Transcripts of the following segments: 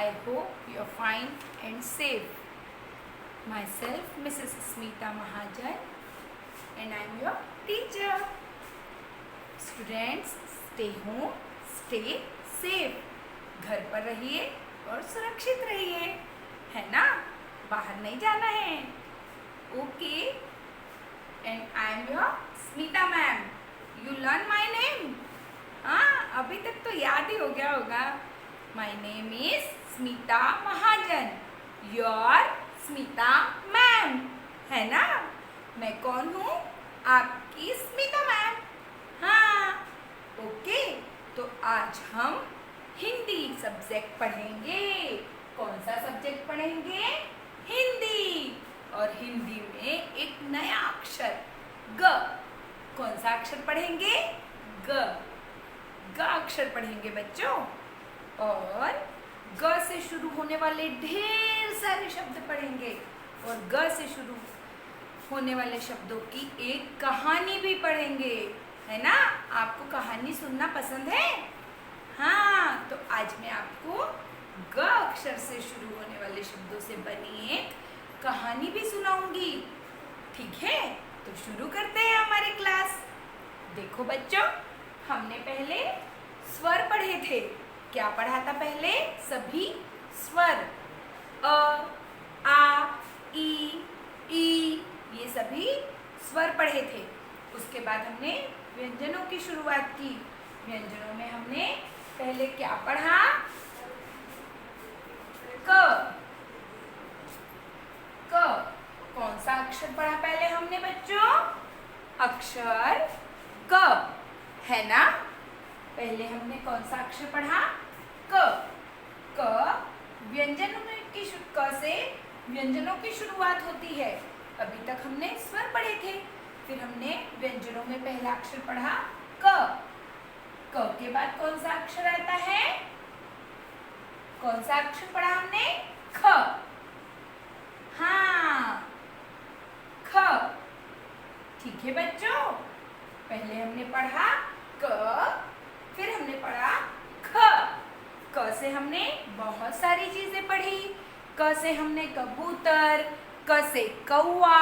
I hope you are fine and safe. Myself, Mrs. Smita Mahajan, and I am your teacher. Students, stay home, stay safe. घर पर रहिए और सुरक्षित रहिए, है ना? बाहर नहीं जाना है. Okay. And I am your Smita ma'am. You learn my name. हाँ, अभी तक तो याद ही हो गया होगा. My name is Smita Mahajan. Your Smita ma'am. है ना? मैं कौन हूँ? आपकी स्मिता मैम. हाँ. ओके. तो आज हम हिंदी सब्जेक्ट पढ़ेंगे. कौन सा सब्जेक्ट पढ़ेंगे? हिंदी. और हिंदी में एक नया अक्षर ग. कौन सा अक्षर पढ़ेंगे? ग. ग अक्षर पढ़ेंगे बच्चों. और ग से शुरू होने वाले ढेर सारे शब्द पढ़ेंगे. और ग से शुरू होने वाले शब्दों की एक कहानी भी पढ़ेंगे, है ना? आपको कहानी सुनना पसंद है? हाँ, तो आज मैं आपको ग अक्षर से शुरू होने वाले शब्दों से बनी एक कहानी भी सुनाऊंगी. ठीक है? तो शुरू करते हैं हमारी क्लास. देखो बच्चों, हमने पहले स्वर पढ़े थे. क्या पढ़ा था पहले? सभी स्वर. अ, आ, ई, ये सभी स्वर पढ़े थे. उसके बाद हमने व्यंजनों की शुरुआत की. व्यंजनों में हमने पहले क्या पढ़ा? क. कौन सा अक्षर पढ़ा पहले हमने बच्चों? अक्षर क, है ना? पहले हमने कौन सा अक्षर पढ़ा? क. व्यंजनों की क से व्यंजनों की शुरुआत होती है. अभी तक हमने स्वर पढ़े थे. फिर हमने व्यंजनों में पहला अक्षर पढ़ा क. क के बाद कौन सा अक्षर आता है? कौन सा अक्षर पढ़ा हमने? ख. हाँ, ख. ठीक है बच्चों. पहले हमने पढ़ा क, फिर हमने पढ़ा ख. क से हमने बहुत सारी चीजें पढ़ी. क से हमने कबूतर, क से कौवा,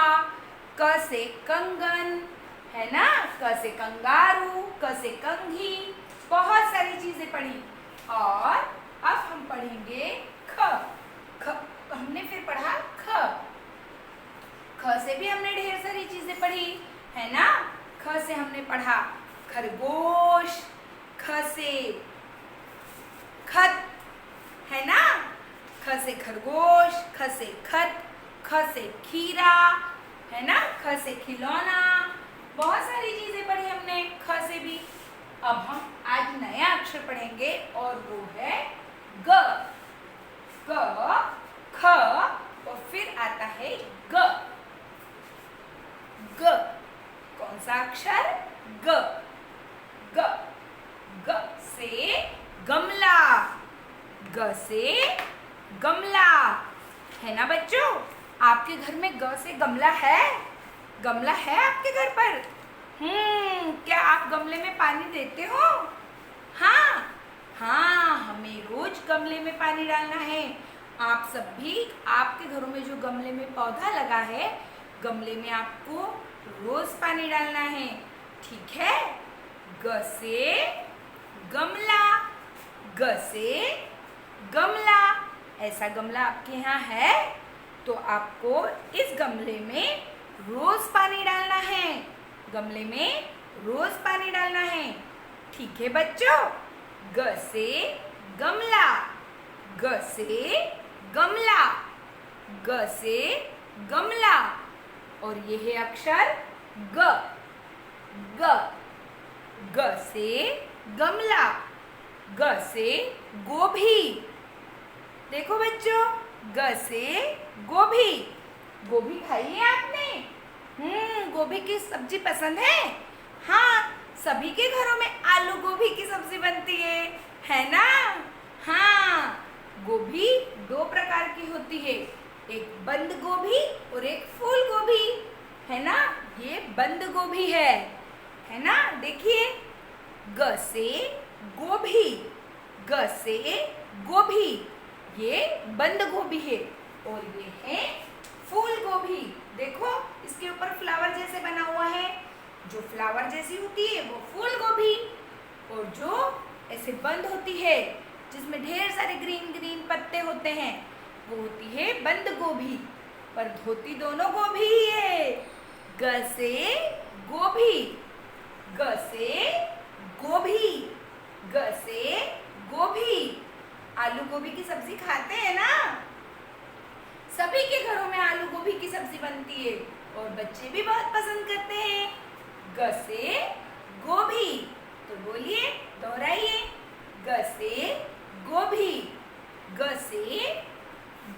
क से कंगन, है ना? क से कंगारू, क से कंघी, बहुत सारी चीजें पढ़ी. और अब हम पढ़ेंगे ख. हमने फिर पढ़ा ख. ख से भी हमने ढेर सारी चीजें पढ़ी, है ना? ख से हमने पढ़ा खरगोश, ख से खत, है ना? ख से खरगोश, ख से खत, ख से खीरा, है ना? ख से खिलौना. बहुत सारी चीजें पढ़ी हमने ख से भी. अब हम आज नया अक्षर पढ़ेंगे और वो है ग. ख और फिर आता है ग. कौन सा अक्षर? ग. ग से गमला. ग से गमला, है ना बच्चों? आपके घर में ग से गमला है? गमला है आपके घर पर? क्या आप गमले में पानी देते हो? हाँ, हमें रोज गमले में पानी डालना है. आप सब भी आपके घरों में जो गमले में पौधा लगा है, गमले में आपको रोज पानी डालना है. ठीक है? ग से गमला. ग से गमला. ऐसा गमला आपके यहाँ है तो आपको इस गमले में रोज पानी डालना है. गमले में रोज पानी डालना है. ठीक है बच्चों? ग से गमला. ग से गमला. ग से गमला. और ये है अक्षर ग. ग से गमला. ग से गोभी. देखो बच्चों, ग से गोभी. गोभी खाई है आपने? गोभी की सब्जी पसंद है? हाँ, सभी के घरों में आलू गोभी की सब्जी बनती है ना? हाँ, गोभी दो प्रकार की होती है. एक बंद गोभी और एक फूल गोभी, है ना? ये बंद गोभी है ना? देखिए, ग से गोभी. ग से गोभी. ये बंद गोभी है और ये है फूल गोभी। देखो इसके ऊपर फ्लावर जैसे बना हुआ है, जो फ्लावर जैसी होती है वो फूल गोभी, और जो ऐसे बंद होती है जिसमें ढेर सारे ग्रीन ग्रीन पत्ते होते हैं वो होती है बंद गोभी। पर धोती दोनों गोभी ही है। ग से गोभी, ग से गोभी, ग से गोभी। आलू गोभी की सब्जी खाते हैं ना, सभी के घरों में आलू गोभी की सब्जी बनती है और बच्चे भी बहुत पसंद करते हैं। ग से गोभी, तो बोलिए, दोहराइए, ग से गोभी, ग से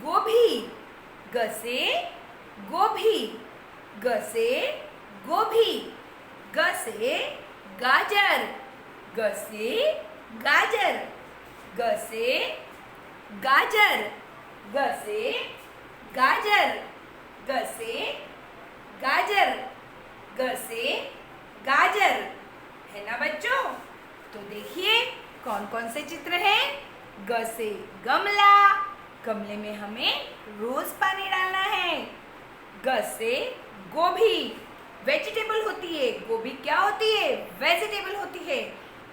गोभी, ग से गोभी, ग से गोभी, ग से गाजर, ग से गाजर, ग से गाजर, ग से गाजर, ग से गाजर, ग से गाजर। है ना बच्चों? तो देखिए कौन कौन से चित्र हैं। ग से गमला, गमले में हमें रोज पानी डालना है। ग से गोभी, वेजिटेबल होती है। गोभी क्या होती है? वेजिटेबल होती है,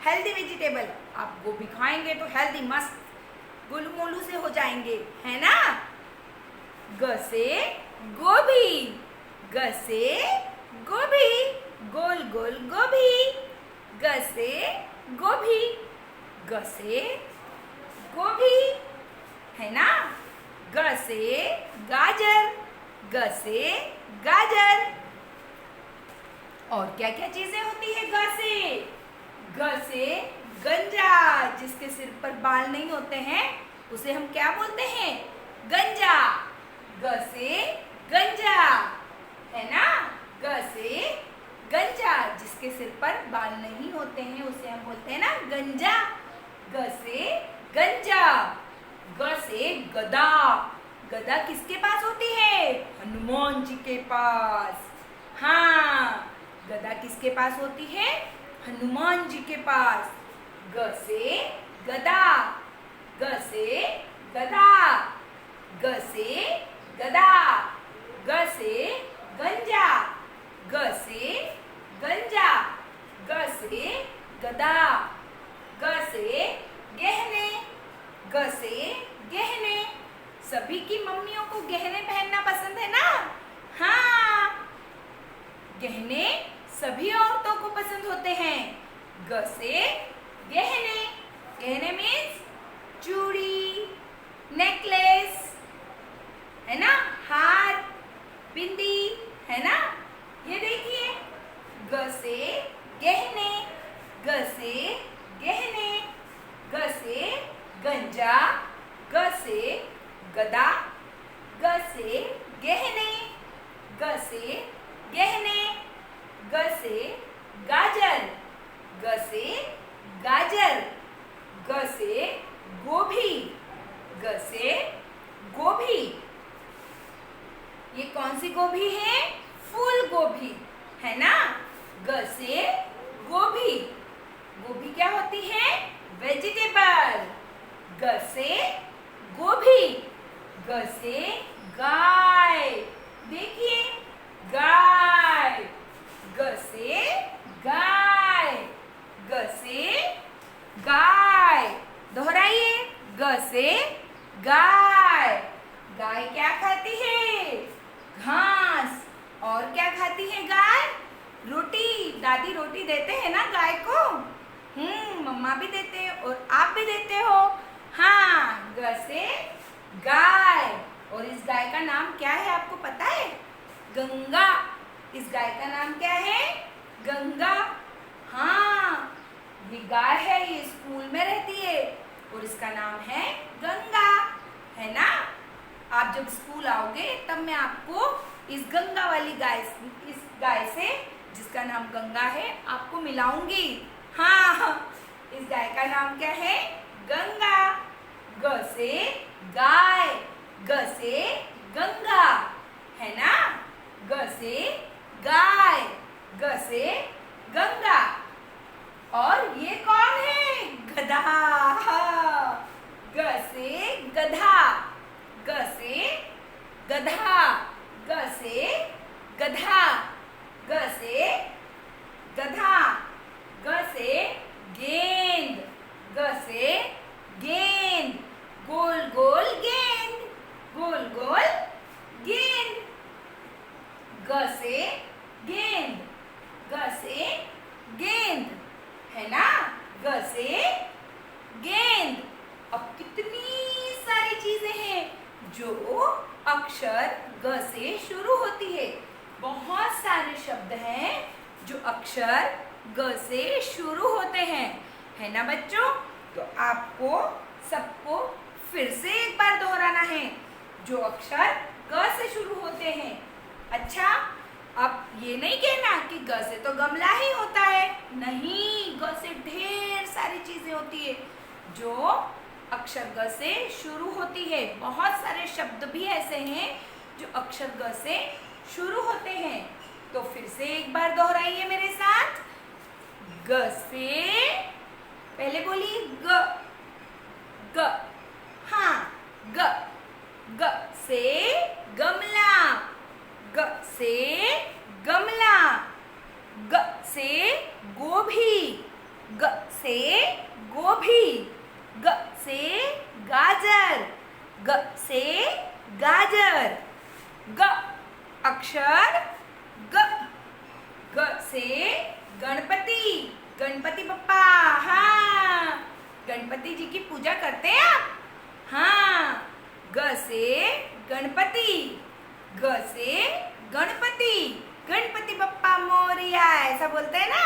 हेल्दी वेजिटेबल। आप गोभी खाएंगे तो हेल्दी मस्त गोलू मोलू से हो जाएंगे, है ना। ग से गोभी, ग से गोभी, गोल गोल गोभी, ग से गोभी, ग से गोभी, है ना। ग से गाजर, ग से गाजर। और क्या क्या चीजें होती है ग से? ग से गंजा, जिसके सिर पर बाल नहीं होते हैं उसे हम क्या बोलते हैं? गंजा। ग से गंजा, है ना। ग से गंजा, जिसके सिर पर बाल नहीं होते हैं उसे हम बोलते हैं ना गंजा। ग से गंजा। ग से गदा, गदा किसके पास होती है? हनुमान जी के पास। हाँ, गदा किसके पास होती है? हनुमान जी के पास। ग से गदा, ग से गदा, ग से गदा, ग से गंजा, ग से गंजा, ग से गदा, ग से गहने, ग से गहने। सभी की मम्मियों को गहने पहनना पसंद है ना। हाँ, गहने सभी औरतों को पसंद होते हैं। ग से गहने, गहने मीन्स चूड़ी, नेकलेस, है ना, हार, बिंदी, है ना। ये देखिए, ग से गहने, ग से गहने, ग से गंजा, ग से गदा, ग से गहने, ग से गहने, ग से गाजर, ग से गाजर, ग से गोभी, ग से गोभी। ये कौन सी गोभी है? फूल गोभी, है ना। ग से गोभी, गोभी क्या होती है? वेजिटेबल। ग से गोभी, ग से गाय, देखिए गाय, ग से गाय, ग से गाय। दोहराइए, ग से गाय। गाय क्या खाती है? घास। और क्या खाती है गाय? रोटी। दादी रोटी देते हैं ना गाय को। मम्मा भी देते हैं और आप भी देते हो। हाँ, ग से गाय। और इस गाय का नाम क्या है आपको पता है? गंगा। इस गाय का नाम क्या है? गंगा। हाँ, ये गाय है, ये स्कूल में रहती है और इसका नाम है गंगा, है ना। आप जब स्कूल आओगे तब मैं आपको इस गंगा वाली गाय, इस गाय से जिसका नाम गंगा है, आपको मिलाऊंगी। हाँ, इस गाय का नाम क्या है? गंगा। ग से गाय, ग से गंगा, है ना। ग से गाय, ग से गंगा। और ये कौन है? गधा। ग से गधा, ग से गधा, ग से गधा, ग से गधा, ग से गेंद, ग से गेंद, गोल गोल गेंद, गोल गोल गेंद, ग से गेंद, ग से गेंद, है ना, ग से गेंद। अब कितनी सारी चीजें हैं जो अक्षर ग से शुरू होती है। बहुत सारे शब्द हैं जो अक्षर ग से शुरू होते हैं, है ना बच्चों। तो आपको सबको फिर से एक बार दोहराना है जो अक्षर ग से शुरू होते हैं। अच्छा, अब ये नहीं कहना कि ग से तो गमला ही होता है, नहीं, ग से ढेर सारी चीजें होती है जो अक्षर ग से शुरू होती है। बहुत सारे शब्द भी ऐसे हैं जो अक्षर ग से शुरू होते हैं। तो फिर से एक बार दोहराइए मेरे साथ। ग से, पहले बोलिए ग, ग, हाँ, ग, ग से गमला, ग से गमला, ग से गोभी, ग से गोभी, ग से गाजर, ग से गाजर, ग अक्षर ग, ग से गणपति, गणपति बप्पा, हाँ, गणपति जी की पूजा करते हैं आप, हाँ, ग से गणपति, ग से गणपति, गणपति बप्पा मोरिया, ऐसा बोलते हैं ना।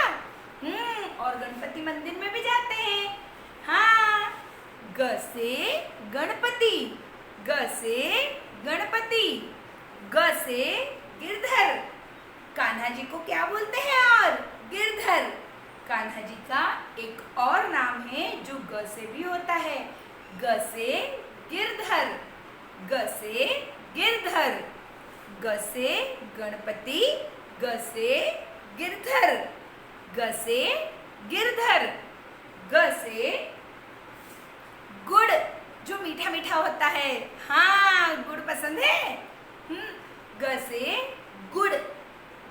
और गणपति मंदिर में भी जाते हैं, हाँ। ग से गणपति, ग से गणपति, ग से गिरधर, कान्हा जी को क्या बोलते हैं और गिरधर। कान्हा जी का एक और नाम है जो ग से भी होता है, ग से गिरधर, ग से गिरधर, ग से गणपति, ग से गिरधर, ग से गिरधर, ग से गुड़, जो मीठा मीठा होता है, हाँ, गुड़ पसंद है। ग से गुड़,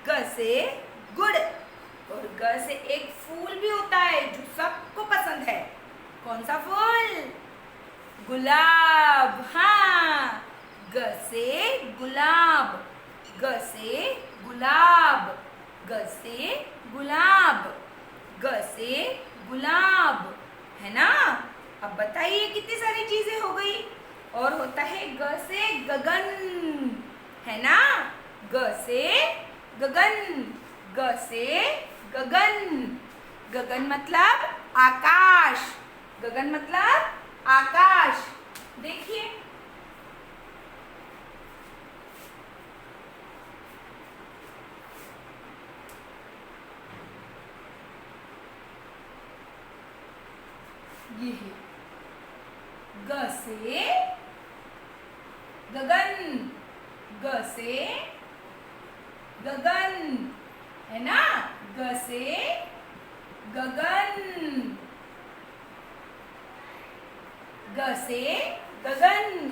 ग से गुड़, और ग से एक फूल भी होता है जो सबको पसंद है। कौन सा फूल? गुलाब, हाँ, ग से गुलाब, ग से गुलाब, ग से गुलाब, ग से गुलाब, है ना। अब बताइए कितनी सारी चीजें हो गई। और होता है ग से गगन, है ना, ग से गगन, ग से गगन, गगन मतलब आकाश, गगन मतलब आकाश। देखिए, ये है ग से गगन, ग से गगन, है ना, ग से गगन, ग से गगन,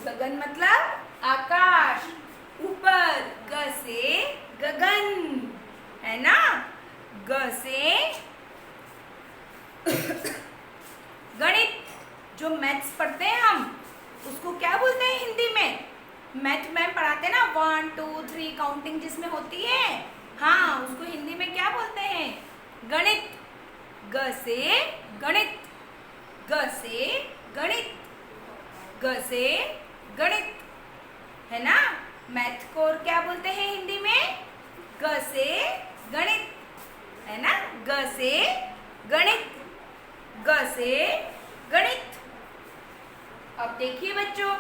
गगन मतलब आकाश, ऊपर, ग से गगन, है ना। ग से गणित, जो मैथ्स पढ़ते हैं हम, उसको क्या बोलते हैं हिंदी में? मैथ मैम पढ़ाते हैं ना, 1 2 3 काउंटिंग जिसमें होती है, हाँ, उसको हिंदी में क्या बोलते हैं? गणित। ग से गणित, ग से गणित, ग से गणित, है ना। मैथ को और क्या बोलते हैं हिंदी में? ग से गणित, है ना, ग से गणित, ग से गणित। अब देखिए बच्चों,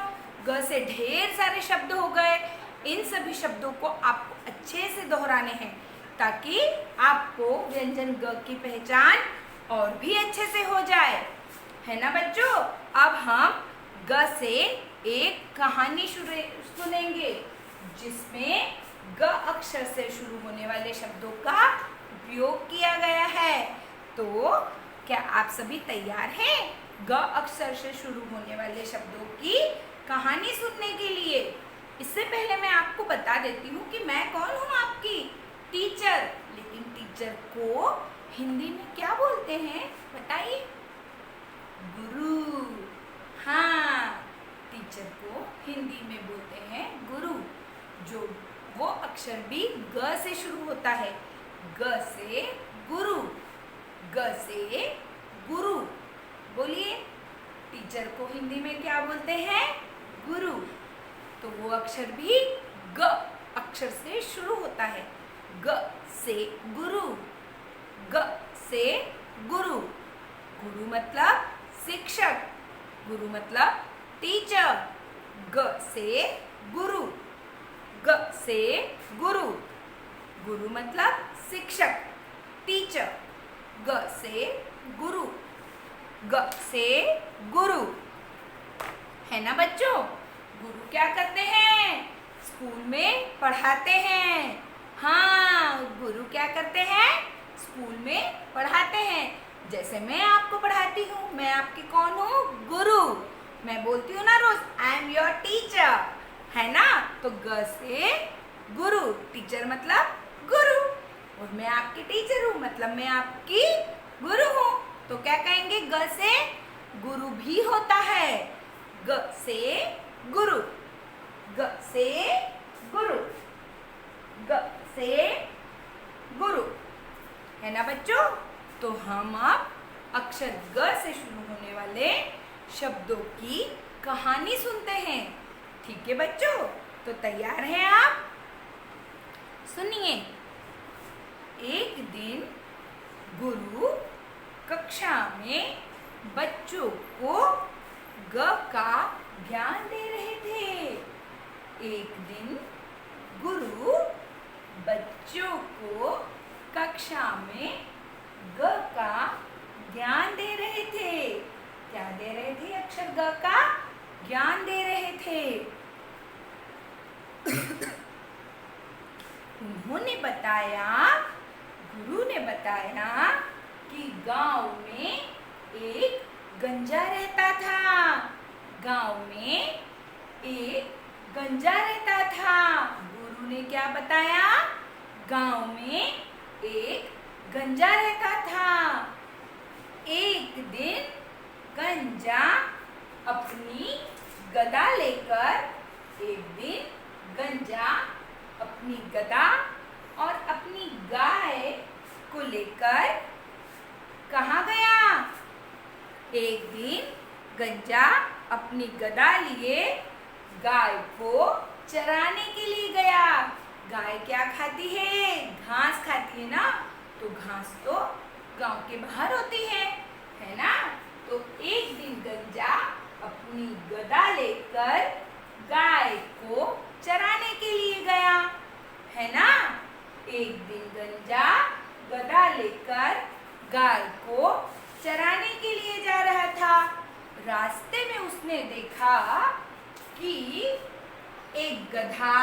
ग से ढेर सारे शब्द हो गए। इन सभी शब्दों को आपको अच्छे से दोहराने हैं ताकि आपको व्यंजन ग की पहचान और भी अच्छे से हो जाए, है ना बच्चों। अब हम ग से एक कहानी सुनेंगे जिसमें ग अक्षर से शुरू होने वाले शब्दों का उपयोग किया गया है। तो क्या आप सभी तैयार हैं? ग अक्षर से शुरू होने वाले शब्दों की कहानी सुनने के लिए। इससे पहले मैं आपको बता देती हूँ कि मैं कौन हूँ, आपकी टीचर। लेकिन टीचर को हिंदी में क्या बोलते हैं बताइए? गुरु। हाँ, टीचर को हिंदी में बोलते हैं गुरु। जो वो अक्षर भी ग से शुरू होता है। ग से गुरु, ग से गुरु। बोलिए, टीचर को हिंदी में क्या बोलते हैं? गुरु। तो वो अक्षर भी ग अक्षर से शुरू होता है। ग से गुरु, ग से गुरु। गुरु मतलब शिक्षक, गुरु मतलब टीचर। ग से गुरु, ग से गुरु। गुरु मतलब शिक्षक, टीचर। ग से गुरु, ग से गुरु। है ना बच्चों? गुरु क्या करते हैं? स्कूल में पढ़ाते हैं। हाँ, गुरु क्या करते हैं? स्कूल में पढ़ाते हैं। जैसे मैं आपको पढ़ाती हूँ, मैं आपकी कौन हूँ? गुरु। मैं बोलती हूँ ना रोज, आई एम योर टीचर, है ना? तो ग से गुरु, टीचर मतलब गुरु। और मैं आपकी टीचर हूँ, मतलब मैं आपकी गुरु हूँ। तो क्या कहेंगे? ग से गुरु भी होता है। ग से गुरु, ग से गुरु, ग से गुरु। है ना बच्चों? तो हम अब अक्षर ग से शुरू होने वाले शब्दों की कहानी सुनते हैं। ठीक है बच्चों? तो तैयार हैं आप? सुनिए। एक दिन गुरु कक्षा में बच्चों को ग का ज्ञान दे रहे थे। एक दिन गुरु बच्चों को कक्षा में ग का ज्ञान दे रहे थे। क्या दे रहे थे? अक्षर ग का ज्ञान दे रहे थे। उन्होंने बताया, गुरु ने बताया कि गांव में एक गंजा रहता था। गांव में एक गंजा रहता था। गुरु ने क्या बताया? गांव में एक गंजा रहता था। एक दिन गंजा अपनी गदा लेकर, एक दिन गंजा अपनी गदा और अपनी गाय को लेकर कहाँ गया? एक दिन गंजा अपनी गदा लिए गाय को चराने के लिए गया। गाय क्या खाती है? घास खाती है ना। तो घास तो गांव के बाहर होती है ना। तो एक दिन गंजा अपनी गदा लेकर गाय को चराने के लिए गया, है ना। एक दिन गंजा गदा लेकर गाय को चराने के लिए जा रहा था। रास्ते में उसने देखा कि एक गधा,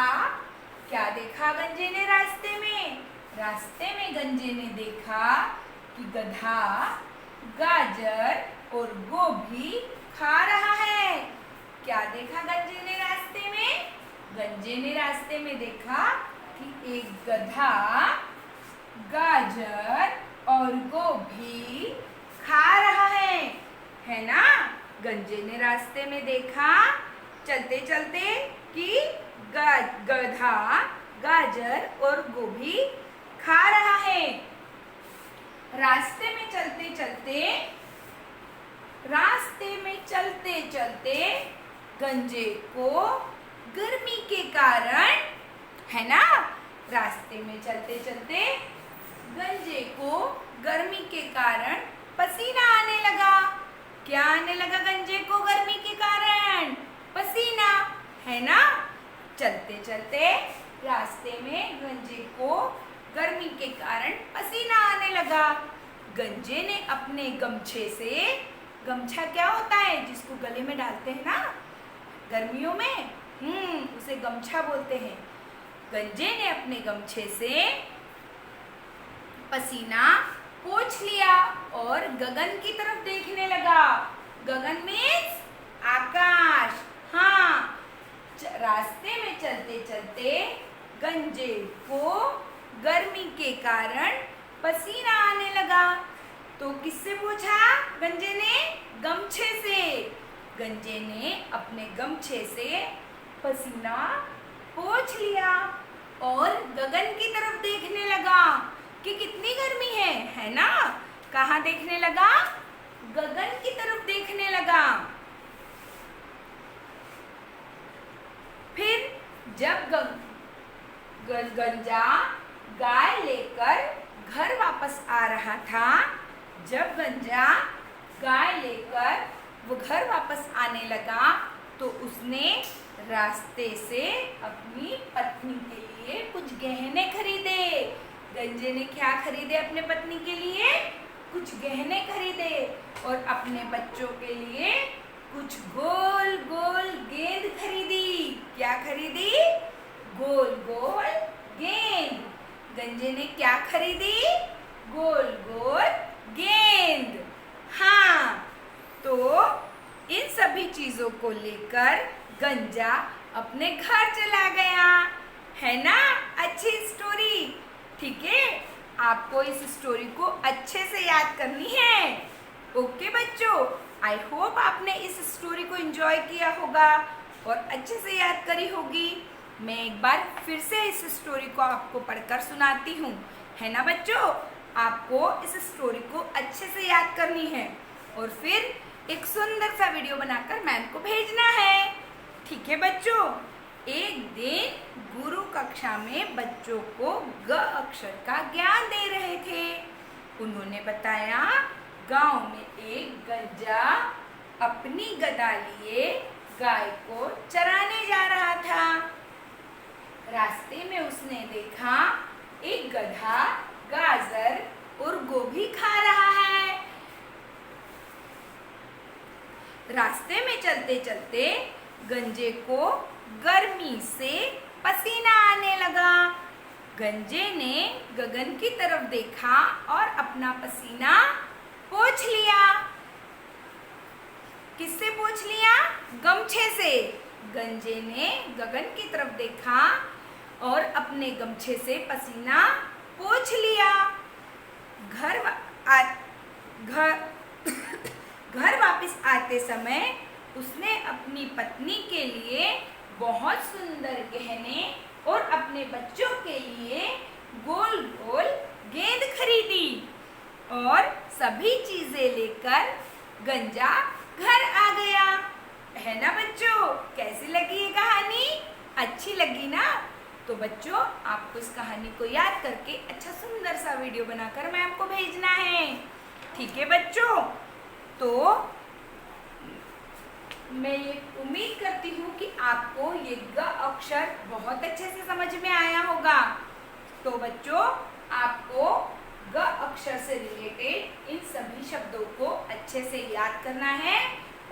क्या देखा गंजे ने रास्ते में? रास्ते में गंजे ने देखा कि गधा गाजर और गोभी खा रहा है। क्या देखा गंजे ने रास्ते में? गंजे ने रास्ते में देखा कि एक गधा गाजर और गोभी खा रहा है ना। गंजे ने रास्ते में देखा चलते चलते कि गधा गाजर और गोभी खा रहा है। रास्ते में चलते चलते गंजे को गर्मी के कारण, है ना, रास्ते में चलते चलते गंजे को गर्मी के कारण पसीना आने लगा। क्या आने लगा गंजे को गर्मी के कारण? पसीना, है ना। चलते चलते रास्ते में गंजे को गर्मी के कारण पसीना आने लगा। गंजे ने अपने गमछे से, गमछा क्या होता है जिसको गले में डालते हैं ना गर्मियों में, उसे गमछा बोलते हैं। गंजे ने अपने गमछे से पसीना पोंछ लिया और गगन की तरफ देखने लगा। गगन मीन्स आकाश। हाँ, रास्ते में चलते चलते गंजे को गर्मी के कारण पसीना आने लगा। तो किससे पूछा? गंजे ने गमछे से। गंजे ने अपने गमछे से पसीना पोंछ लिया और गगन की तरफ देखने लगा कि कितनी गर्मी है ना? कहाँ देखने लगा? गगन की तरफ देखने लगा। फिर जब गंजा गाय लेकर घर वापस आ रहा था, जब गंजा गाय लेकर वो घर वापस आने लगा तो उसने रास्ते से अपनी पत्नी के लिए कुछ गहने खरीदे। गंजे ने क्या खरीदे अपने पत्नी के लिए? कुछ गहने खरीदे और अपने बच्चों के लिए कुछ गोल गोल गेंद खरीदी। क्या खरीदी? गोल गोल गेंद। गंजे ने क्या खरीदी? गोल गोल गेंद। हाँ, तो इन सभी चीजों को लेकर गंजा अपने घर चला गया। है ना अच्छी स्टोरी? ठीक है, आपको इस स्टोरी को अच्छे से याद करनी है। ओके बच्चों, आई होप आपने इस स्टोरी को एंजॉय किया होगा और अच्छे से याद करी होगी। मैं एक बार फिर से इस स्टोरी को आपको पढ़कर सुनाती हूँ। है ना बच्चों? आपको इस स्टोरी को अच्छे से याद करनी है और फिर एक सुंदर सा वीडियो बनाकर मैम को भेजना है। ठीक है बच्चों? एक दिन गुरु कक्षा में बच्चों को ग अक्षर का ज्ञान दे रहे थे। उन्होंने बताया, गांव में एक गंजा अपनी गदा लिए गाय को चराने जा रहा था। रास्ते में उसने देखा एक गधा गाजर और गोभी खा रहा है। रास्ते में चलते चलते गंजे को गर्मी से पसीना आने लगा। गंजे ने गगन की तरफ देखा और अपना पसीना पोंछ लिया। किससे पोंछ लिया? गमछे से। गंजे ने गगन की तरफ देखा और अपने गमछे से पसीना पोंछ लिया। घर वापस आते समय उसने अपनी पत्नी के लिए बहुत सुंदर गहने और अपने बच्चों के लिए गोल गोल गेंद खरीदी और सभी चीजें लेकर गंजा घर आ गया। है ना बच्चों? कैसी लगी ये कहानी? अच्छी लगी ना? तो बच्चों, आपको इस कहानी को याद करके अच्छा सुंदर सा वीडियो बनाकर मैम को भेजना है। ठीक है बच्चों? तो मैं ये उम्मीद करती हूँ कि आपको ये ग अक्षर बहुत अच्छे से समझ में आया होगा। तो बच्चों, आपको ग अक्षर से रिलेटेड इन सभी शब्दों को अच्छे से याद करना है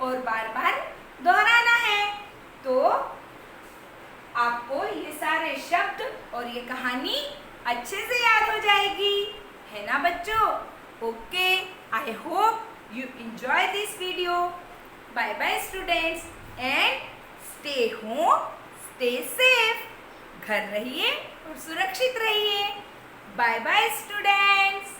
और बार बार दोहराना है। तो आपको ये सारे शब्द और ये कहानी अच्छे से याद हो जाएगी। है ना बच्चों? Okay, I hope you enjoy this video. Bye bye students and stay home, stay safe. घर रहिए और सुरक्षित रहिए। Bye bye students.